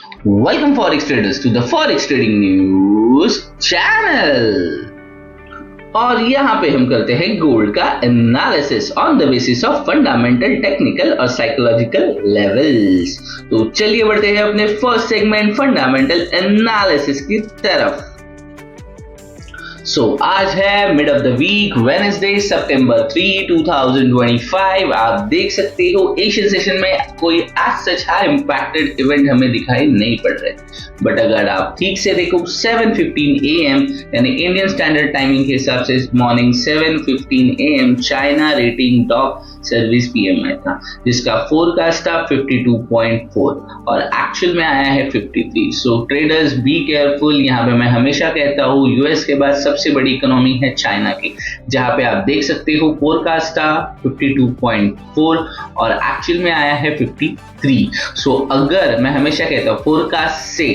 Welcome Forex traders to the Forex Trading News channel। और यहाँ पे हम करते हैं गोल्ड का analysis on the basis of fundamental, technical और साइकोलॉजिकल लेवल्स। तो चलिए बढ़ते हैं अपने फर्स्ट सेगमेंट फंडामेंटल एनालिसिस की तरफ। आज है mid of the week, Wednesday, सितंबर 3, 2025। आप देख सकते हो एशियन सेशन में कोई as such high impacted event हमें दिखाई नहीं पड़ रहे, बट अगर आप ठीक से देखो 7:15 AM यानी इंडियन स्टैंडर्ड टाइमिंग के हिसाब से morning 7:15 AM China rating dog service PMI था, जिसका फोरकास्ट था 52.4 और एक्चुअल में आया है 53। सो ट्रेडर्स बी केयरफुल। यहाँ पे मैं हमेशा कहता हूँ यूएस के बाद सबसे बड़ी इकोनॉमी है चाइना की, जहाँ पे आप देख सकते हो फोरकास्ट था 52.4 और एक्चुअल में आया है 53। सो अगर मैं हमेशा कहता हूँ फोरकास्ट से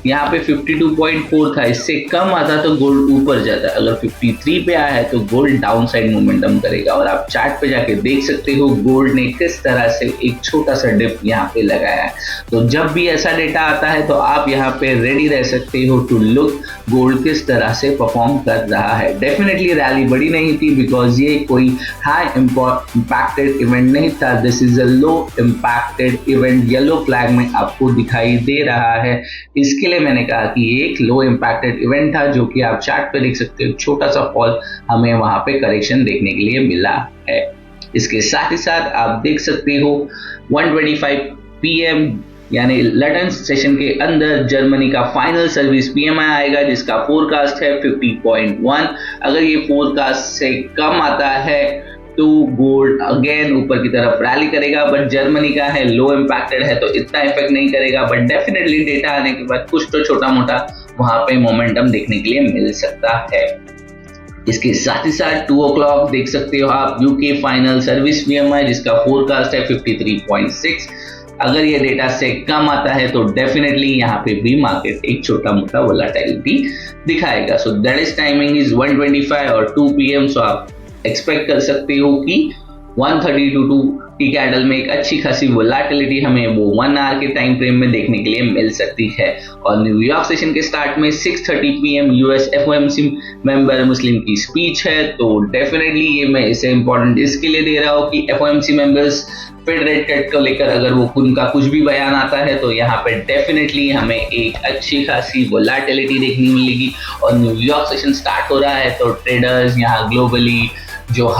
यहाँ पे 52.4 था, इससे कम आता तो गोल्ड ऊपर जाता, अगर 53 पे आया है तो गोल्ड डाउन साइड मोमेंटम करेगा। और आप चार्ट पे जाके देख सकते हो गोल्ड ने किस तरह से एक छोटा सा डिप यहाँ पे लगाया है। तो जब भी ऐसा डेटा आता है तो आप यहाँ पे रेडी रह सकते हो टू लुक गोल्ड किस तरह से परफॉर्म कर रहा है। डेफिनेटली रैली बड़ी नहीं थी बिकॉज ये कोई हाई इम्पैक्टेड इवेंट नहीं था। This is a low impacted event, yellow flag में आपको दिखाई दे रहा है। इसके लिए मैंने कहा कि एक लो इम्पैक्टेड इवेंट था, जो कि आप चार्ट पे देख सकते हो छोटा सा फॉल हमें वहां पे करेक्शन देखने के लिए मिला है। इसके साथ ही साथ आप देख सकते हो 1:25 PM यानी लंदन सेशन के अंदर जर्मनी का फाइनल सर्विस PMI आएगा, जिसका फोरकास्ट है 50.1। अगर ये फोरकास्ट से कम आता है तो गोल्ड अगेन ऊपर की तरफ रैली करेगा, बट जर्मनी का है लो इम्पैक्टेड है तो इतना इफेक्ट नहीं करेगा, बट डेफिनेटली डेटा आने के बाद कुछ तो छोटा मोटा वहां पे मोमेंटम देखने के लिए मिल सकता है। इसके साथ ही साथ 2 o'clock देख सकते हो आप यूके फाइनल सर्विस PMI, जिसका फोरकास्ट है 53.6। अगर ये डेटा से कम आता है तो डेफिनेटली यहाँ पे भी मार्केट एक छोटा मोटा वोलेटिलिटी दिखाएगा। So that is timing is 1:25 और 2 PM। सो आप एक्सपेक्ट कर सकते हो कि 1:32 की कैंडल में एक अच्छी खासी वोलेटिलिटी हमें वो 1 आवर के टाइम फ्रेम में देखने के लिए मिल सकती है। और न्यूयॉर्क सेशन के स्टार्ट में 6:30 PM यूएस FOMC मेंबर मुस्लिम की स्पीच है, तो डेफिनेटली ये मैं इसे इंपॉर्टेंट इसके लिए दे रहा हूँ कि FOMC members fed rate cut को लेकर अगर वो उनका कुछ भी बयान आता है तो यहाँ पे डेफिनेटली हमें एक अच्छी खासी वोलेटिलिटी देखने मिलेगी। और न्यूयॉर्क सेशन स्टार्ट हो रहा है तो ट्रेडर्स यहाँ ग्लोबली जो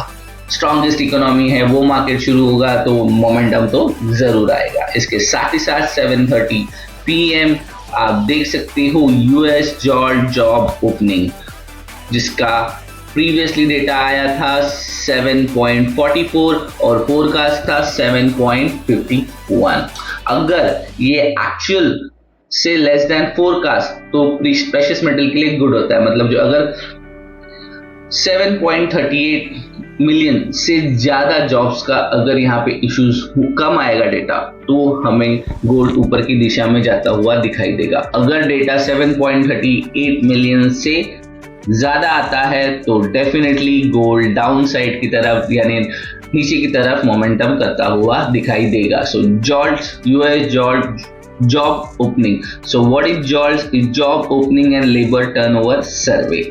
स्ट्रॉन्गेस्ट इकोनॉमी है वो मार्केट शुरू होगा तो मोमेंटम तो जरूर आएगा। इसके साथ ही साथ 7:30 PM आप देख सकते हो यूएस जॉब ओपनिंग, जिसका प्रीवियसली डेटा आया था 7.44 और फोरकास्ट था 7.51। अगर ये एक्चुअल से लेस देन फोरकास्ट तो प्रेशियस मेटल के लिए गुड होता है। मतलब जो अगर 7.38 मिलियन से ज्यादा जॉब्स का अगर यहाँ पे इश्यूज कम आएगा डेटा तो हमें गोल्ड ऊपर की दिशा में जाता हुआ दिखाई देगा। अगर डेटा 7.38 मिलियन से ज्यादा आता है तो डेफिनेटली गोल्ड डाउन साइड की तरफ यानी नीचे की तरफ मोमेंटम करता हुआ दिखाई देगा। So US job opening. So what is jolt? Is job opening and labour turnover survey.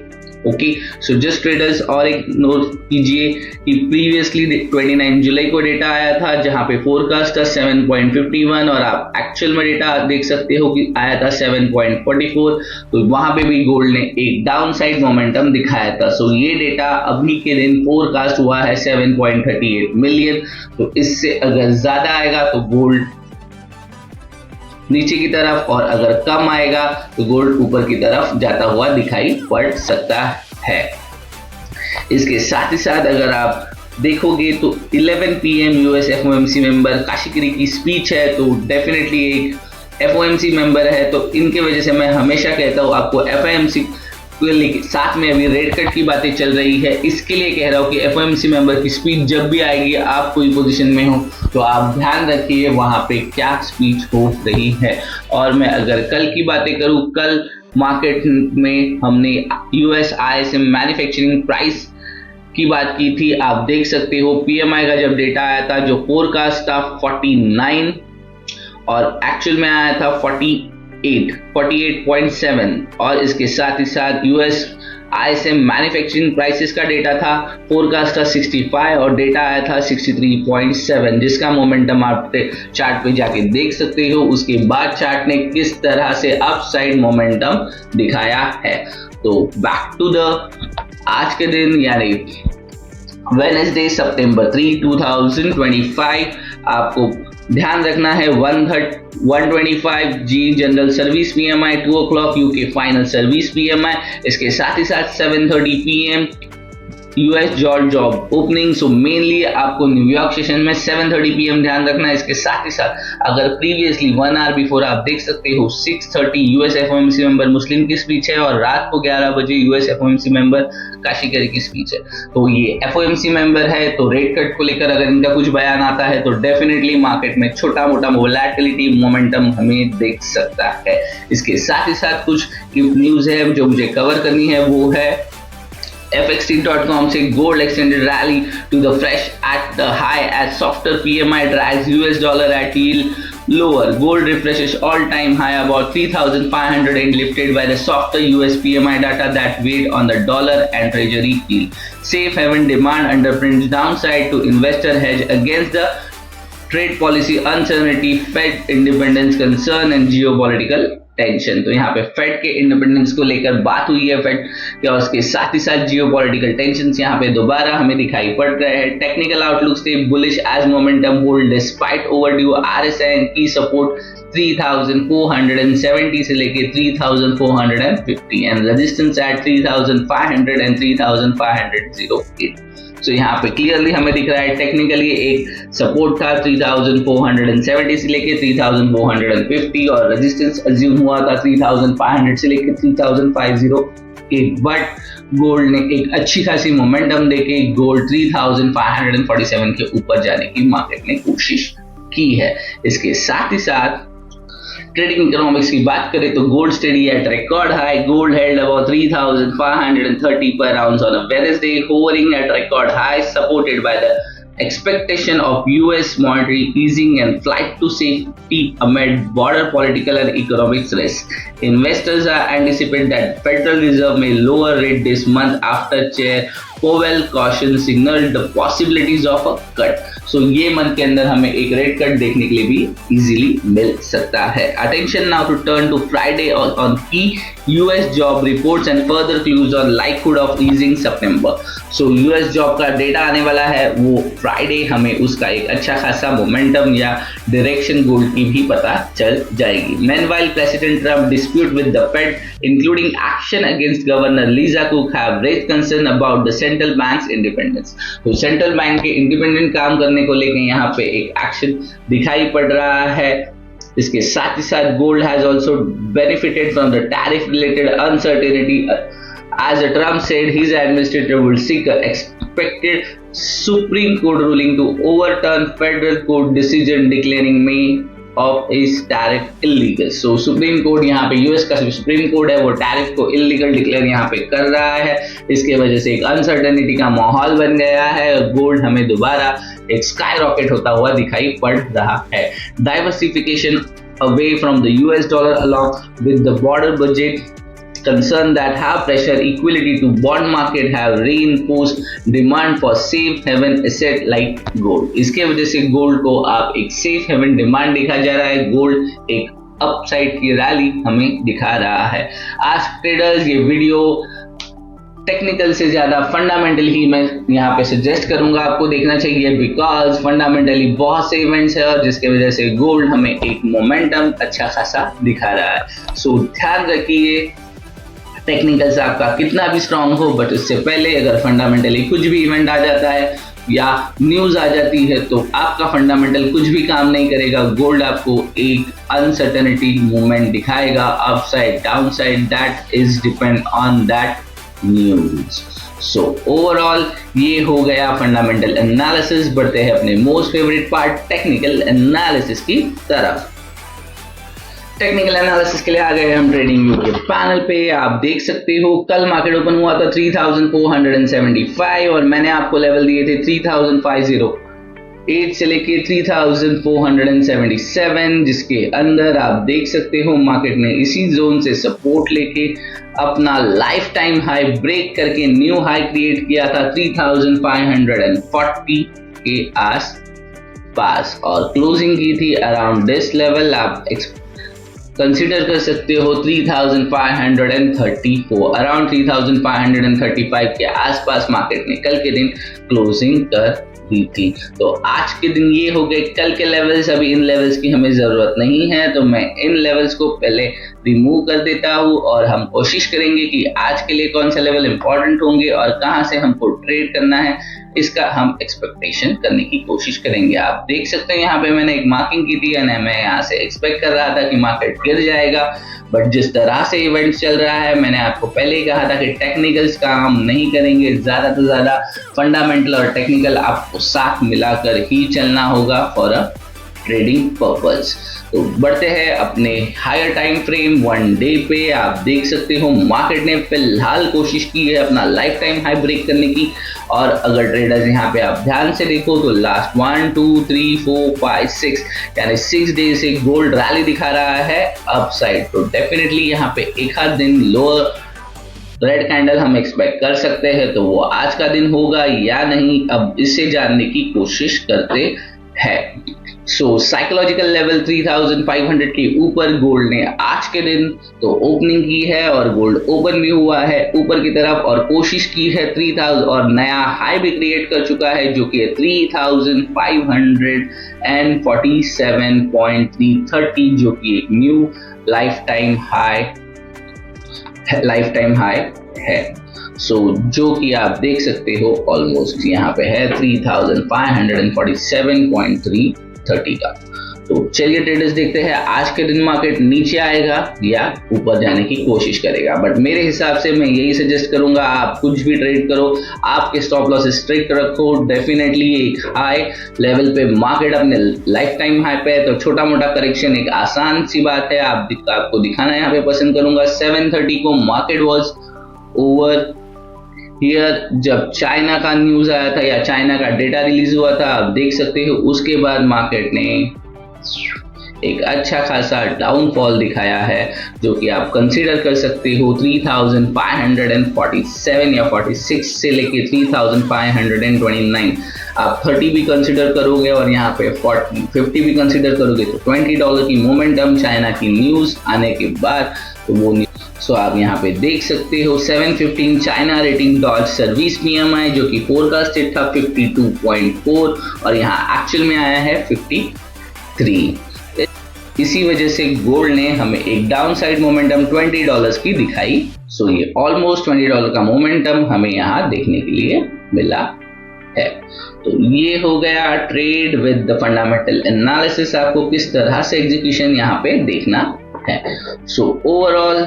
Okay, so just traders और एक नोट कीजिए कि प्रीवियसली 29 जुलाई को डेटा आया था जहां पे फोरकास्ट था 7.51 और आप एक्चुअल में डेटा देख सकते हो कि आया था 7.44। तो वहां पे भी गोल्ड ने एक डाउन साइड मोमेंटम दिखाया था। सो ये डेटा अभी के दिन फोरकास्ट हुआ है 7.38 मिलियन, तो इससे अगर ज्यादा आएगा तो गोल्ड नीचे की तरफ और अगर कम आएगा तो गोल्ड ऊपर की तरफ जाता हुआ दिखाई पड़ सकता है। इसके साथ ही साथ अगर आप देखोगे तो 11 PM यूएस FOMC मेंबर काशिगिरी की स्पीच है, तो डेफिनेटली एक FOMC मेंबर है तो इनके वजह से मैं हमेशा कहता हूँ आपको FOMC साथ में अभी रेट कट की बातें चल रही है, इसके लिए कह रहा हूँ कि FOMC मेंबर की स्पीच जब भी आएगी आप कोई पोजीशन में हो तो आप ध्यान रखिए वहां पे क्या स्पीच हो रही है। और मैं अगर कल की बातें करूं, कल मार्केट में हमने US ISM मैन्युफैक्चरिंग प्राइस की बात की थी। आप देख सकते हो PMI का जब डेटा आया था जो फोरकास्ट था 49 और एक्चुअल में आया था 40 48.7 और इसके साथ ही साथ यूएस ISM मैन्युफैक्चरिंग प्राइसेस का डेटा था, फोरकास्ट था 65 और डेटा आया था 63.7, जिसका मोमेंटम आप चार्ट पे जाके देख सकते हो। उसके बाद चार्ट ने किस तरह से अपसाइड मोमेंटम दिखाया है। तो बैक टू द आज के दिन यानी वेडनेसडे सितंबर 3, 2025, आपको ध्यान रखना है 125 जी general service PMI, 2 o'clock UK final service PMI, इसके साथ ही साथ 7:30 PM US job opening. So mainly आपको न्यूयॉर्क सेशन में 7:30 PM ध्यान रखना है। इसके साथ ही साथ अगर प्रीवियसली 1 आवर बिफोर आप देख सकते हो 6:30 यूएस FOMC मेंबर मुस्लिम की स्पीच है और रात को 11 बजे यूएस FOMC मेंबर काशिकरी की स्पीच है। तो ये FOMC मेंबर है, तो रेट कट को लेकर अगर इनका कुछ बयान आता है तो डेफिनेटली मार्केट में छोटा मोटा वोलेटिलिटी मोमेंटम हमें देख सकता है। इसके साथ ही साथ कुछ न्यूज है जो मुझे कवर करनी है, वो है FXT.com से gold extended rally to the fresh at the high as softer PMI drags US dollar at yield lower. Gold refreshes all-time high about 3,500 and lifted by the softer US PMI data that weighed on the dollar and treasury yield. Safe haven demand underpins downside to investor hedge against the trade policy uncertainty, Fed independence concern and geopolitical tension. तो यहाँ पे fade के independence को लेकर बात हुई है fade के, और उसके साथ ही साथ जियोपॉलिटिकल टेंशंस यहाँ पे दोबारा हमें दिखाई पड़ रहे हैं। Technical outlook stay bullish as momentum hold despite overdue RSI and की सपोर्ट 3,470 से लेके 3,450 एंड रेजिस्टेंस एट 3,500 एंड 3,508। तो यहाँ पे क्लियरली हमें दिख रहा है टेक्निकली एक सपोर्ट था 3,470 से लेके 3,450 और रेजिस्टेंस अज्यूम हुआ था 3,500 से लेके 3,508, बट गोल्ड ने एक अच्छी खासी मोमेंटम देके गोल्ड 3,547 के ऊपर जाने की मार्केट ने कोशिश की है। इसके साथ ही साथ ट्रेडिंग इकोनॉमिक्स की बात करें तो gold study eight record high, gold held about 3,530 per ounce on a Wednesday, hovering at record high, supported by the expectation of US monetary easing and flight to safety amid border political and economic risk. Investors are anticipate that Federal Reserve may lower rate this month after Chair Powell caution signaled the possibilities of a cut. So ये month के अंदर हमें एक rate cut देखने के लिए भी easily मिल सकता है। Attention now to turn to Friday on key US job reports and further clues on likelihood of easing September. So US job का डेटा आने वाला है, वो फ्राइडे हमें उसका एक अच्छा खासा मोमेंटम या डायरेक्शन गोल्ड की भी पता चल जाएगी। Meanwhile, President Trump dispute with the Fed, including action against Governor Lisa Cook, have raised concern about the central bank's independence. तो सेंट्रल बैंक के इंडिपेंडेंट काम करने को लेकर यहाँ पे एक एक्शन दिखाई पड़ रहा है। इसके साथ ही साथ gold has also benefited from the tariff related uncertainty as Trump said his administration will seek an expected Supreme Court ruling to overturn federal court decision declaring May of is tariff illegal. So supreme court यहाँ पे US का supreme court है वो tariff को illegal declare यहाँ पे कर रहा है। इसके वजह से एक अनसर्टेनिटी का माहौल बन गया है और गोल्ड हमें दोबारा एक स्काई रॉकेट होता हुआ दिखाई पड़ रहा है। Diversification away from the US dollar along with the border budget concern that have pressure equality to bond market have reinforced demand for safe haven asset like gold. इसके वजह से गोल्ड को आप एक सेफ हेवन डिमांड दिखा जा रहा है। गोल्ड एक अपसाइड की रैली हमें दिखा रहा है। आज ट्रेडर्स ये वीडियो टेक्निकल से ज्यादा फंडामेंटल ही मैं यहाँ पे सजेस्ट करूंगा आपको देखना चाहिए, बिकॉज फंडामेंटली बहुत से इवेंट्स है और जिसके वजह से गोल्ड हमें एक मोमेंटम अच्छा खासा दिखा रहा है। सो ध्यान रखिए टेक्निकल से आपका कितना भी स्ट्रांग हो, बट इससे पहले अगर फंडामेंटली कुछ भी इवेंट आ जाता है या न्यूज आ जाती है तो आपका फंडामेंटल कुछ भी काम नहीं करेगा। गोल्ड आपको एक अनसर्टेनिटी मूवमेंट दिखाएगा, upside downside, that is depend on that news. So overall ये हो गया फंडामेंटल एनालिसिस। बढ़ते हैं अपने most favourite part technical analysis की तरफ। टेक्निकल एनालिसिस के लिए आ गए हम ट्रेडिंग व्यू के पैनल पे। आप देख सकते हो कल मार्केट ओपन हुआ था 3475 और मैंने आपको लेवल दिए थे 3508 8 से लेके 3477, जिसके अंदर आप देख सकते हो मार्केट ने इसी जोन से सपोर्ट लेके अपना लाइफ टाइम हाई ब्रेक करके न्यू हाई क्रिएट किया था 3540 के आस पास और क्लोजिंग की थी अराउंड दिस लेवल। आप कंसिडर कर सकते हो 3534, अराउंड 3535 के आसपास मार्केट ने कल के दिन क्लोजिंग कर दी थी। तो आज के दिन ये हो गए कल के लेवल्स। अभी इन लेवल्स की हमें ज़रूरत नहीं है, तो मैं इन लेवल्स को पहले रिमूव कर देता हूँ और हम कोशिश करेंगे कि आज के लिए कौन सा लेवल इंपॉर्टेंट होंगे और कहाँ से हमको ट्रेड करना है, इसका हम एक्सपेक्टेशन करने की कोशिश करेंगे। आप देख सकते हैं यहाँ पे मैंने एक मार्किंग की थी और मैं यहाँ से एक्सपेक्ट कर रहा था कि मार्केट गिर जाएगा, बट जिस तरह से इवेंट चल रहा है, मैंने आपको पहले ही कहा था कि टेक्निकल्स काम नहीं करेंगे, ज़्यादा से ज़्यादा फंडामेंटल और टेक्निकल आपको साथ मिलाकर ही चलना होगा फॉर अ ट्रेडिंग पर्पस। तो बढ़ते हैं अपने हायर टाइम फ्रेम 1 डे पे। आप देख सकते हो मार्केट ने फिलहाल कोशिश की है अपना लाइफ टाइम हाई ब्रेक करने की, और अगर ट्रेडर्स यहाँ पे आप ध्यान से देखो तो लास्ट 1 2 3 4 5 6 यानी 6 डे से गोल्ड रैली दिखा रहा है अपसाइड। तो डेफिनेटली यहाँ पे एक आध दिन लोअर रेड कैंडल हम एक्सपेक्ट कर सकते हैं, तो वो आज का दिन होगा या नहीं, अब इसे जानने की कोशिश करते हैं। सो साइकोलॉजिकल लेवल 3500 के ऊपर गोल्ड ने आज के दिन तो ओपनिंग की है और गोल्ड ओपन भी हुआ है ऊपर की तरफ और कोशिश की है 3000 और नया हाई भी क्रिएट कर चुका है जो कि 3547.330 जो कि एक न्यू लाइफ टाइम हाई है। सो जो कि आप देख सकते हो ऑलमोस्ट यहाँ पे है 3547.330 का। तो चलिए ट्रेडर्स देखते हैं आज के दिन मार्केट नीचे आएगा या ऊपर जाने की कोशिश करेगा। बट मेरे हिसाब से मैं यही सजेस्ट करूंगा, आप कुछ भी ट्रेड करो, आपके स्टॉप लॉस स्ट्रिक्ट रखो। डेफिनेटली एक हाई लेवल पे मार्केट अपने लाइफ टाइम हाई पे है, तो छोटा मोटा करेक्शन एक आसान सी बात है। आपको दिखाना यहाँ पे पसंद करूंगा 730 को मार्केट वॉज ओवर हियर जब चाइना का न्यूज आया था या चाइना का डेटा रिलीज हुआ था। आप देख सकते हो उसके बाद मार्केट ने एक अच्छा खासा डाउनफॉल दिखाया है जो कि आप कंसीडर कर सकते हो 3547 या 46 से लेके 3529। आप 30 भी कंसीडर करोगे और यहाँ पे 50 भी कंसीडर करोगे तो $20 की मोमेंटम चाइना की न्यूज आने के बाद तो वो सो आप यहाँ पे देख सकते हो 715 China rating dogs service PMI जो कि फोरकास्टेड था 52.4 और यहाँ एक्चुअल में आया है 53। इसी वजह से गोल्ड ने हमें एक डाउन साइड मोमेंटम $20 की दिखाई। सो ये ऑलमोस्ट $20 का मोमेंटम हमें यहाँ देखने के लिए मिला है। तो ये हो गया trade with the fundamental analysis. आपको किस तरह से एग्जीक्यूशन यहाँ पे देखना है। सो ओवरऑल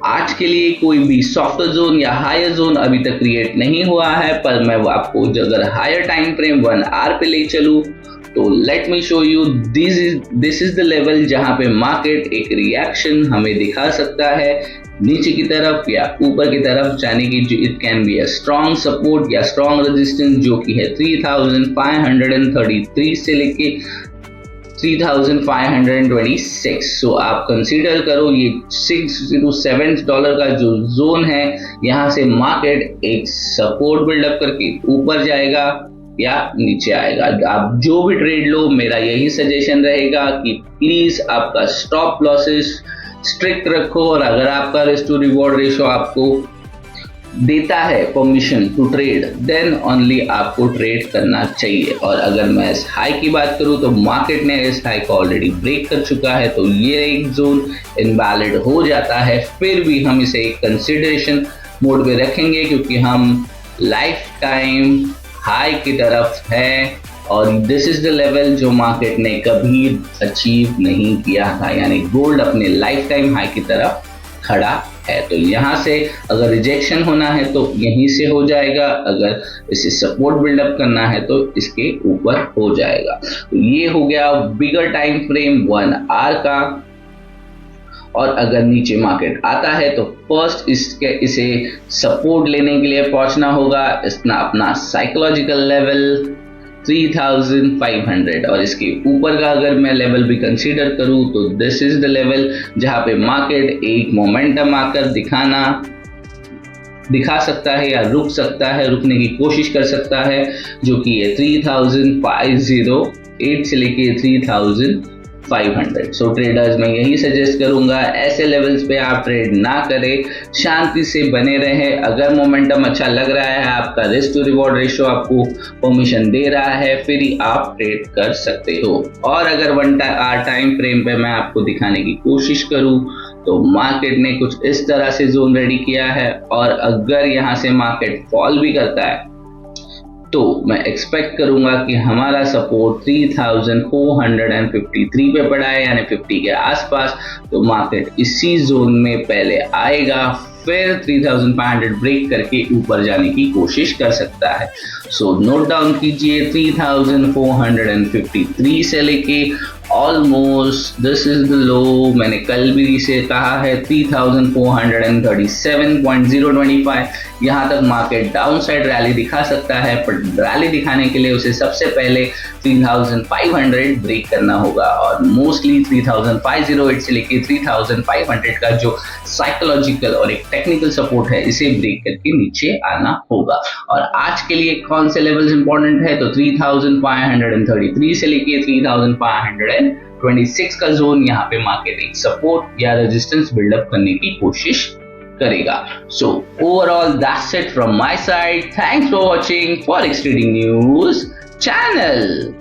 आज के लिए कोई भी सॉफ्टर जोन या हायर जोन अभी तक क्रिएट नहीं हुआ है, पर मैं आपको अगर हायर टाइम फ्रेम 1 आवर पे ले चलूं तो let me show you this is the level जहां पे मार्केट एक रिएक्शन हमें दिखा सकता है नीचे की तरफ या ऊपर की तरफ जाने की। जो it can be a strong support या स्ट्रॉन्ग रेजिस्टेंस जो कि है 3533 से लेके 3526। सो आप कंसीडर करो ये $6 to $7 का जो जोन है, यहाँ से मार्केट एक सपोर्ट बिल्डअप करके ऊपर जाएगा या नीचे आएगा। आप जो भी ट्रेड लो, मेरा यही सजेशन रहेगा कि प्लीज आपका स्टॉप लॉसेस स्ट्रिक्ट रखो और अगर आपका रिस्क टू रिवॉर्ड रेशो आपको देता है permission to trade then only आपको ट्रेड करना चाहिए। और अगर मैं इस हाई की बात करूं तो मार्केट ने इस हाई को ऑलरेडी ब्रेक कर चुका है, तो ये एक जोन इनवैलिड हो जाता है। फिर भी हम इसे एक कंसिडरेशन मोड पे रखेंगे क्योंकि हम लाइफ टाइम हाई की तरफ है और दिस इज द लेवल जो मार्केट ने कभी अचीव नहीं किया था, यानी गोल्ड अपने लाइफ टाइम हाई की तरफ खड़ा है। तो यहाँ से अगर रिजेक्शन होना है तो यहीं से हो जाएगा, अगर इसे सपोर्ट बिल्डअप करना है तो इसके ऊपर हो जाएगा। तो ये हो गया बिगर टाइम फ्रेम 1 आवर का। और अगर नीचे मार्केट आता है तो फर्स्ट इसे सपोर्ट लेने के लिए पहुंचना होगा अपना साइकोलॉजिकल लेवल 3500 और इसके ऊपर का अगर मैं लेवल भी कंसीडर करूं तो दिस इज द लेवल जहां पे मार्केट एक मोमेंटम आकर दिखा सकता है या रुक सकता है, रुकने की कोशिश कर सकता है, जो कि है 3508 से लेके 3500। सो ट्रेडर्स मैं यही सजेस्ट करूंगा, ऐसे लेवल्स पे आप ट्रेड ना करें, शांति से बने रहें। अगर मोमेंटम अच्छा लग रहा है, आपका रिस्क टू रिवॉर्ड रेशियो आपको परमिशन दे रहा है, फिर ही आप ट्रेड कर सकते हो। और अगर 1 टाइम फ्रेम पे मैं आपको दिखाने की कोशिश करूं तो मार्केट ने कुछ इस तरह से जोन रेडी किया है, और अगर यहां से मार्केट फॉल भी करता है तो मैं एक्सपेक्ट करूंगा कि हमारा सपोर्ट 3453 पे पड़ा है, यानी 50 के आसपास। तो मार्केट इसी जोन में पहले आएगा, फिर 3500 ब्रेक करके ऊपर जाने की कोशिश कर सकता है। सो नोट डाउन कीजिए, 3453 से लेके almost this is the low, मैंने कल भी इसे कहा है 3437.025, यहाँ तक मार्केट डाउन साइड रैली दिखा सकता है, पर रैली दिखाने के लिए उसे सबसे पहले 3500 ब्रेक करना होगा, और मोस्टली 3508 से लेके 3500 का जो साइकोलॉजिकल और एक टेक्निकल सपोर्ट है, इसे ब्रेक करके नीचे आना होगा। और आज के लिए कौन से लेवल्स इंपॉर्टेंट है, तो 3533 से लेके 3526 का जोन, यहाँ पे मार्केट एक सपोर्ट या रेजिस्टेंस बिल्डअप करने की कोशिश करेगा। So overall that's it from my side. Thanks for watching forex trading news channel.